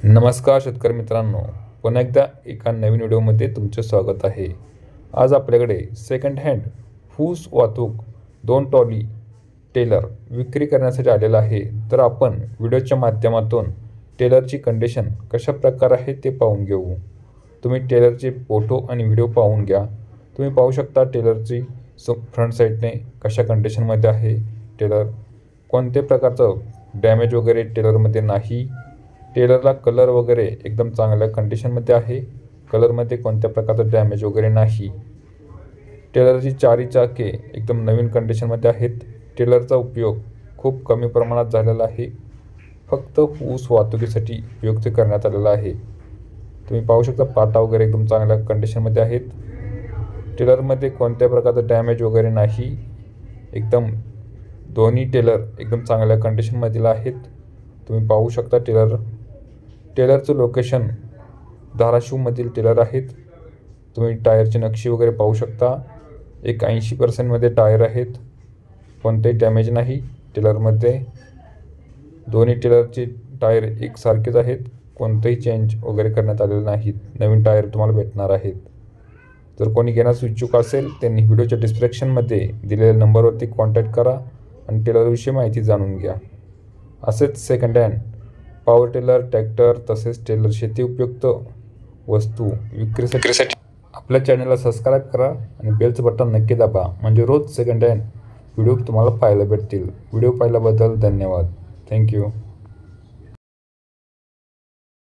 नमस्कार शेतकरी मित्रांनो, पुन्हा एकदा एका नवीन व्हिडिओमध्ये तुमचे स्वागत आहे. आज आपल्याकडे सेकंड हँड फूस वाहतूक 2 ट्रॉली टेलर विक्री करण्यासाठी आलेला आहे. तर आपण व्हिडिओच्या माध्यमातून टेलरची कंडिशन कशा प्रकारे आहे ते पाहून घेऊ. तुम्ही टेलरचे फोटो आणि व्हिडिओ पाहून घ्या. तुम्ही पाहू शकता टेलरची फ्रंट साईडने कशा कंडिशनमध्ये आहे. टेलर कोणत्या प्रकारचं डॅमेज वगैरे टेलरमध्ये नाही. टेलरला कलर वगैरे एकदम चांगल्या कंडिशनमध्ये आहे. कलरमध्ये कोणत्या प्रकारचं डॅमेज वगैरे नाही. टेलरची चारी चाके एकदम नवीन कंडिशनमध्ये आहेत. टेलरचा उपयोग खूप कमी प्रमाणात झालेला आहे. फक्त ऊस वाहतुकीसाठी उपयुक्त करण्यात आलेला आहे. तुम्ही पाहू शकता पाटा वगैरे एकदम चांगल्या कंडिशनमध्ये आहेत. टेलरमध्ये कोणत्या प्रकारचं डॅमेज वगैरे नाही. एकदम दोन्ही टेलर एकदम चांगल्या कंडिशनमधील आहेत. तुम्ही पाहू शकता टेलरचं लोकेशन धाराशिवमधील टेलर आहेत. तुम्ही टायरची नक्षी वगैरे पाहू शकता. एक 80% टायर आहेत. कोणतेही डॅमेज नाही टेलरमध्ये. दोन्ही टेलरचे टायर एकसारखेच आहेत. कोणतेही चेंज वगैरे करण्यात आलेले नाहीत. नवीन टायर तुम्हाला भेटणार आहेत. जर कोणी घेण्यास इच्छुक असेल त्यांनी व्हिडिओच्या डिस्क्रिप्शनमध्ये दिलेल्या नंबरवरती कॉन्टॅक्ट करा आणि टेलरविषयी माहिती जाणून घ्या. असेच second hand power tiller, tractor तसेच टेलर शेती उपयुक्त वस्तू विक्रीसाठी आपल्या चॅनलला सबस्क्राईब करा आणि बेलचं बटन नक्की दाबा. म्हणजे रोज सेकंड हँड व्हिडिओ तुम्हाला पाहायला भेटतील. व्हिडिओ पाहिल्याबद्दल धन्यवाद. थँक्यू.